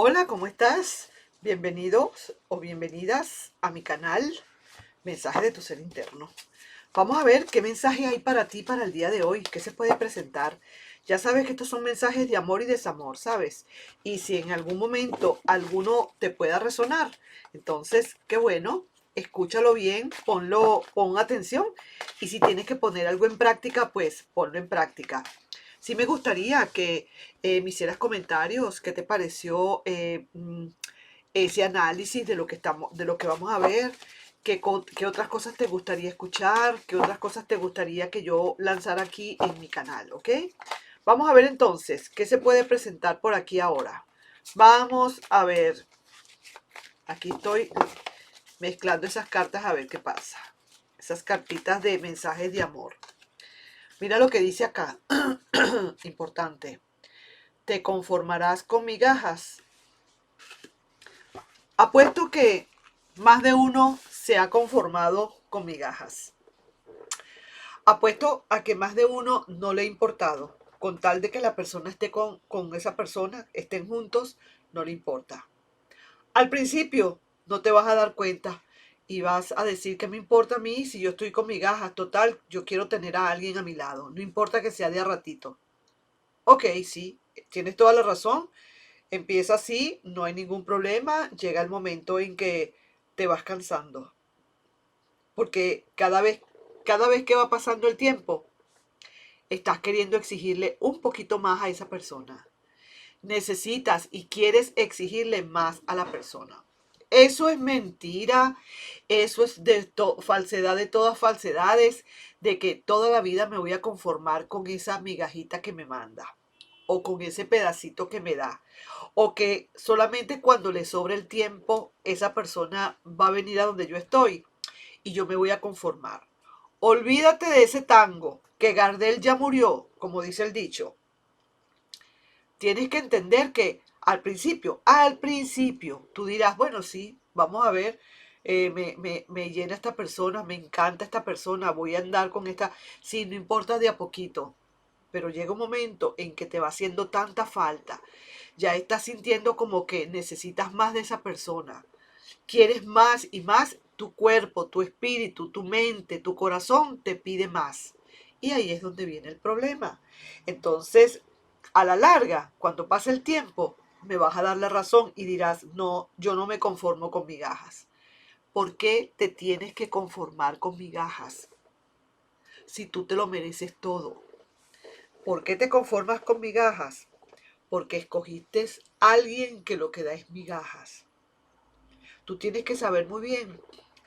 Hola, ¿cómo estás? Bienvenidos o bienvenidas a mi canal Mensaje de tu Ser Interno. Vamos a ver qué mensaje hay para ti para el día de hoy, qué se puede presentar. Ya sabes que estos son mensajes de amor y desamor, ¿sabes? Y si en algún momento alguno te pueda resonar, entonces, qué bueno, escúchalo bien, pon atención y si tienes que poner algo en práctica, pues ponlo en práctica. Sí me gustaría que me hicieras comentarios, qué te pareció ese análisis de lo que de lo que vamos a ver, qué otras cosas te gustaría escuchar, qué otras cosas te gustaría que yo lanzara aquí en mi canal, ¿ok? Vamos a ver entonces qué se puede presentar por aquí ahora. Vamos a ver, aquí estoy mezclando esas cartas a ver qué pasa. Esas cartitas de mensajes de amor. Mira lo que dice acá, importante. ¿Te conformarás con migajas? Apuesto que más de uno se ha conformado con migajas. Apuesto a que más de uno no le ha importado. Con tal de que la persona esté con esa persona, estén juntos, no le importa. Al principio no te vas a dar cuenta y vas a decir que me importa a mí si yo estoy con migajas. Total, yo quiero tener a alguien a mi lado. No importa que sea de a ratito. Ok, sí, tienes toda la razón. Empieza así, no hay ningún problema, llega el momento en que te vas cansando, porque cada vez que va pasando el tiempo, estás queriendo exigirle un poquito más a esa persona. Necesitas y quieres exigirle más a la persona. Eso es mentira, eso es falsedad de todas falsedades, de que toda la vida me voy a conformar con esa migajita que me manda o con ese pedacito que me da, o que solamente cuando le sobre el tiempo esa persona va a venir a donde yo estoy y yo me voy a conformar. Olvídate de ese tango, que Gardel ya murió, como dice el dicho. Tienes que entender que al principio, tú dirás, bueno, sí, vamos a ver, me llena esta persona, me encanta esta persona, voy a andar con esta, sí, no importa de a poquito, pero llega un momento en que te va haciendo tanta falta, ya estás sintiendo como que necesitas más de esa persona, quieres más y más, tu cuerpo, tu espíritu, tu mente, tu corazón te pide más. Y ahí es donde viene el problema. Entonces, a la larga, cuando pase el tiempo, me vas a dar la razón y dirás, no, yo no me conformo con migajas. ¿Por qué te tienes que conformar con migajas si tú te lo mereces todo? ¿Por qué te conformas con migajas? Porque escogiste a alguien que lo que da es migajas. Tú tienes que saber muy bien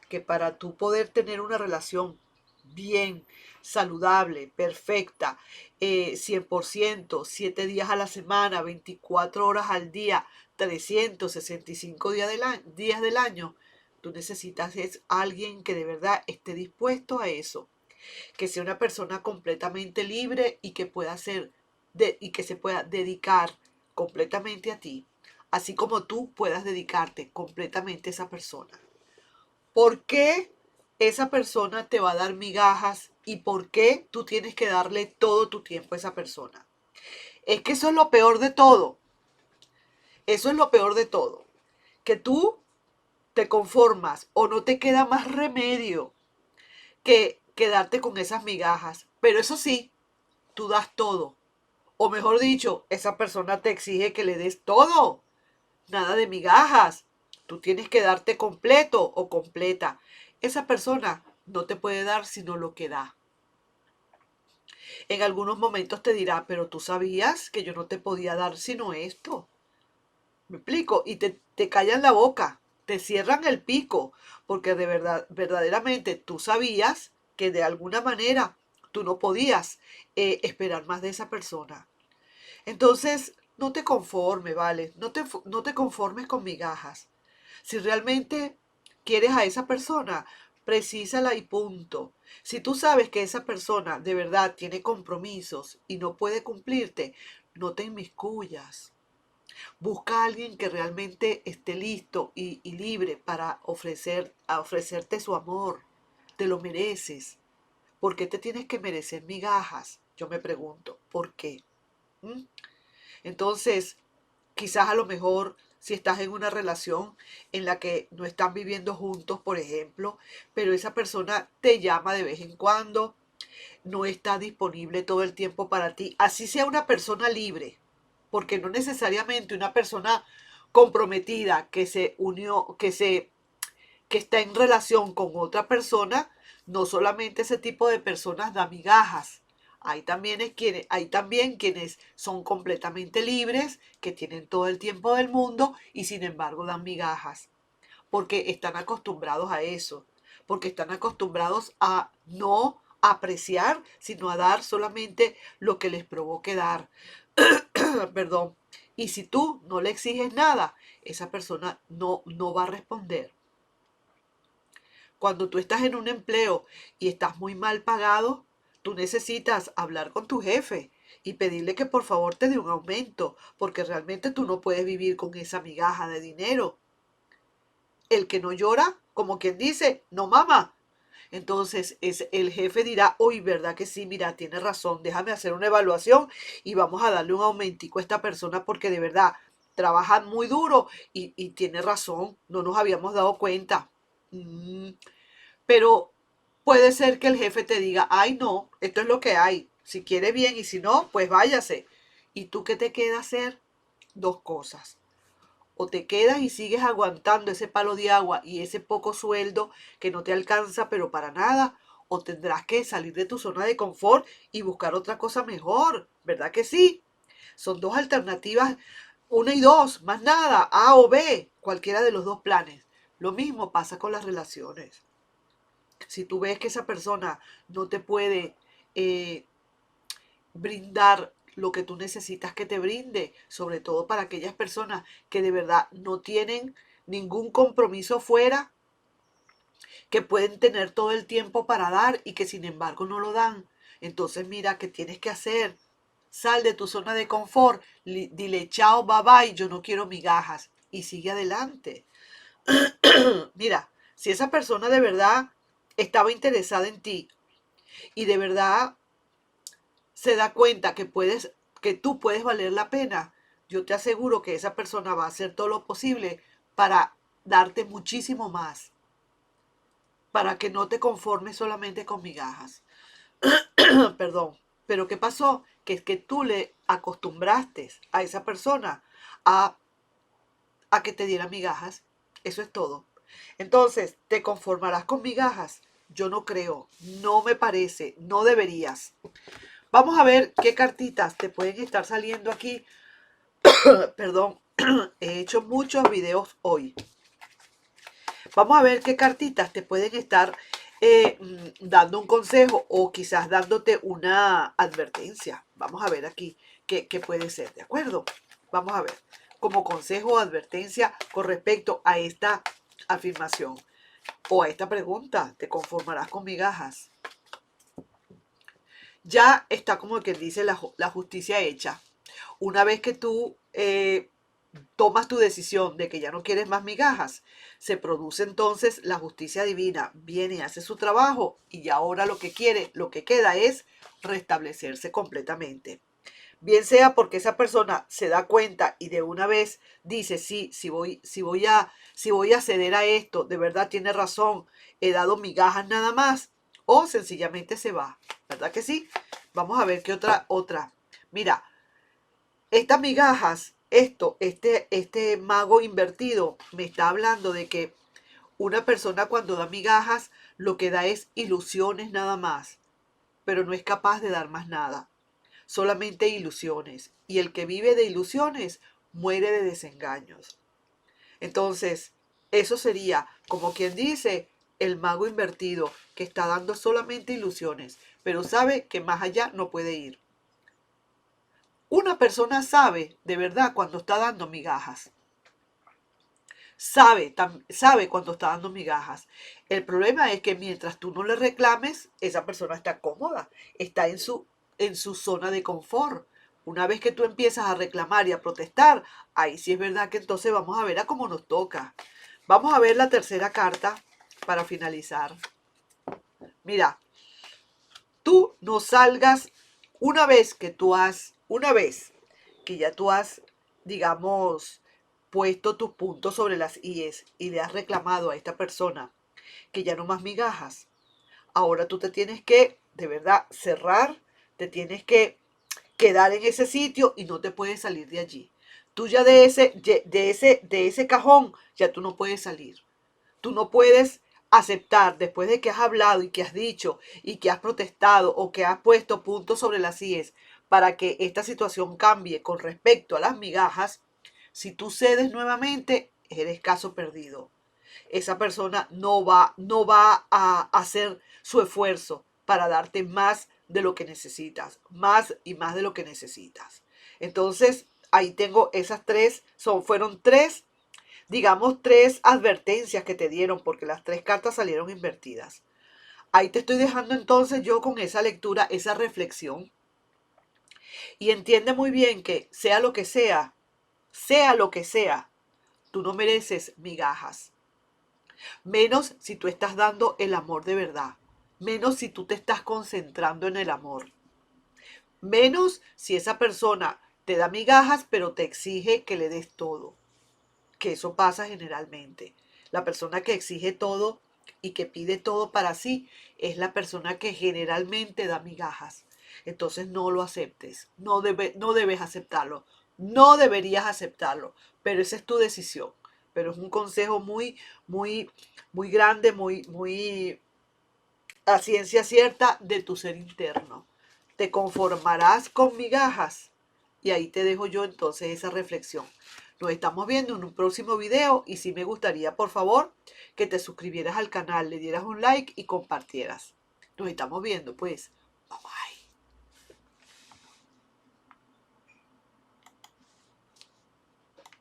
que para tú poder tener una relación bien, saludable, perfecta, 100%, 7 días a la semana, 24 horas al día, 365 días del año, tú necesitas es alguien que de verdad esté dispuesto a eso, que sea una persona completamente libre y que pueda y que se pueda dedicar completamente a ti, así como tú puedas dedicarte completamente a esa persona. ¿Por qué esa persona te va a dar migajas y por qué tú tienes que darle todo tu tiempo a esa persona? Es que eso es lo peor de todo. Eso es lo peor de todo. Que tú te conformas o no te queda más remedio que quedarte con esas migajas. Pero eso sí, tú das todo. O mejor dicho, esa persona te exige que le des todo. Nada de migajas. Tú tienes que darte completo o completa. Esa persona no te puede dar sino lo que da. En algunos momentos te dirá, pero tú sabías que yo no te podía dar sino esto. ¿Me explico? Y te callan la boca, te cierran el pico, porque de verdad, verdaderamente tú sabías que de alguna manera tú no podías esperar más de esa persona. Entonces, no te conformes, ¿vale? No te conformes con migajas. Si realmente quieres a esa persona, precísala y punto. Si tú sabes que esa persona de verdad tiene compromisos y no puede cumplirte, no te inmiscuyas. Busca a alguien que realmente esté listo y libre para ofrecerte su amor. Te lo mereces. ¿Por qué te tienes que merecer migajas? Yo me pregunto, ¿por qué? ¿Mm? Entonces, quizás a lo mejor si estás en una relación en la que no están viviendo juntos, por ejemplo, pero esa persona te llama de vez en cuando, no está disponible todo el tiempo para ti, así sea una persona libre, porque no necesariamente una persona comprometida que se unió, que está en relación con otra persona, no solamente ese tipo de personas da migajas. Hay también quienes son completamente libres, que tienen todo el tiempo del mundo y sin embargo dan migajas, porque están acostumbrados a eso, porque están acostumbrados a no apreciar, sino a dar solamente lo que les provoque dar. Perdón. Y si tú no le exiges nada, esa persona no va a responder. Cuando tú estás en un empleo y estás muy mal pagado, tú necesitas hablar con tu jefe y pedirle que por favor te dé un aumento, porque realmente tú no puedes vivir con esa migaja de dinero. El que no llora, como quien dice, no mama. Entonces el jefe dirá, uy, ¿verdad que sí? Mira, tiene razón, déjame hacer una evaluación y vamos a darle un aumentico a esta persona porque de verdad trabaja muy duro y tiene razón, no nos habíamos dado cuenta. Mm, pero puede ser que el jefe te diga, ay no, esto es lo que hay, si quiere bien y si no, pues váyase. ¿Y tú qué te queda hacer? Dos cosas. O te quedas y sigues aguantando ese palo de agua y ese poco sueldo que no te alcanza, pero para nada, o tendrás que salir de tu zona de confort y buscar otra cosa mejor, ¿verdad que sí? Son dos alternativas, una y dos, más nada, A o B, cualquiera de los dos planes. Lo mismo pasa con las relaciones. Si tú ves que esa persona no te puede eh, brindar lo que tú necesitas que te brinde, sobre todo para aquellas personas que de verdad no tienen ningún compromiso fuera, que pueden tener todo el tiempo para dar y que sin embargo no lo dan. Entonces mira, ¿qué tienes que hacer? Sal de tu zona de confort, dile chao, bye bye, yo no quiero migajas y sigue adelante. Mira, si esa persona de verdad estaba interesada en ti y de verdad se da cuenta que tú puedes valer la pena, yo te aseguro que esa persona va a hacer todo lo posible para darte muchísimo más, para que no te conformes solamente con migajas. Perdón. Pero ¿qué pasó? Que es que tú le acostumbraste a esa persona a, a que te diera migajas. Eso es todo. Entonces, ¿te conformarás con migajas? Yo no creo, no me parece, no deberías. Vamos a ver qué cartitas te pueden estar saliendo aquí. Perdón, he hecho muchos videos hoy. Vamos a ver qué cartitas te pueden estar dando un consejo o quizás dándote una advertencia. Vamos a ver aquí qué puede ser, ¿de acuerdo? Vamos a ver, como consejo o advertencia con respecto a esta afirmación o a esta pregunta, ¿te conformarás con migajas? Ya está como quien dice la justicia hecha. Una vez que tú tomas tu decisión de que ya no quieres más migajas, se produce entonces la justicia divina, viene y hace su trabajo y ahora lo que quiere, lo que queda es restablecerse completamente. Bien sea porque esa persona se da cuenta y de una vez dice, sí, si voy a ceder a esto, de verdad tiene razón, he dado migajas nada más, o sencillamente se va, ¿verdad que sí? Vamos a ver qué otra. Mira, estas migajas, este mago invertido me está hablando de que una persona cuando da migajas lo que da es ilusiones nada más, pero no es capaz de dar más nada, solamente ilusiones. Y el que vive de ilusiones muere de desengaños. Entonces, eso sería, como quien dice, el mago invertido que está dando solamente ilusiones, pero sabe que más allá no puede ir. Una persona sabe de verdad cuando está dando migajas. Sabe cuando está dando migajas. El problema es que mientras tú no le reclames, esa persona está cómoda, está en su zona de confort. Una vez que tú empiezas a reclamar y a protestar, ahí sí es verdad que entonces vamos a ver a cómo nos toca. Vamos a ver la tercera carta para finalizar. Mira, tú no salgas una vez que ya tú has digamos, puesto tus puntos sobre las IES y le has reclamado a esta persona que ya no más migajas, ahora tú te tienes que, de verdad, cerrar, te tienes que quedar en ese sitio y no te puedes salir de allí. Tú ya de ese cajón, ya tú no puedes salir. Tú no puedes aceptar después de que has hablado y que has dicho y que has protestado o que has puesto puntos sobre las IES para que esta situación cambie con respecto a las migajas. Si tú cedes nuevamente, eres caso perdido. Esa persona no va a hacer su esfuerzo para darte más de lo que necesitas, más y más de lo que necesitas. Entonces, ahí tengo esas tres, fueron tres, digamos, tres advertencias que te dieron, porque las tres cartas salieron invertidas. Ahí te estoy dejando entonces yo con esa lectura, esa reflexión, y entiende muy bien que sea lo que sea, tú no mereces migajas. Menos si tú estás dando el amor de verdad. Menos si tú te estás concentrando en el amor. Menos si esa persona te da migajas, pero te exige que le des todo. Que eso pasa generalmente. La persona que exige todo y que pide todo para sí es la persona que generalmente da migajas. Entonces no lo aceptes. No debes aceptarlo. No deberías aceptarlo. Pero esa es tu decisión. Pero es un consejo muy, muy, muy grande, muy a ciencia cierta de tu ser interno. Te conformarás con migajas. Y ahí te dejo yo entonces esa reflexión. Nos estamos viendo en un próximo video y sí me gustaría, por favor, que te suscribieras al canal, le dieras un like y compartieras. Nos estamos viendo, pues. Bye bye.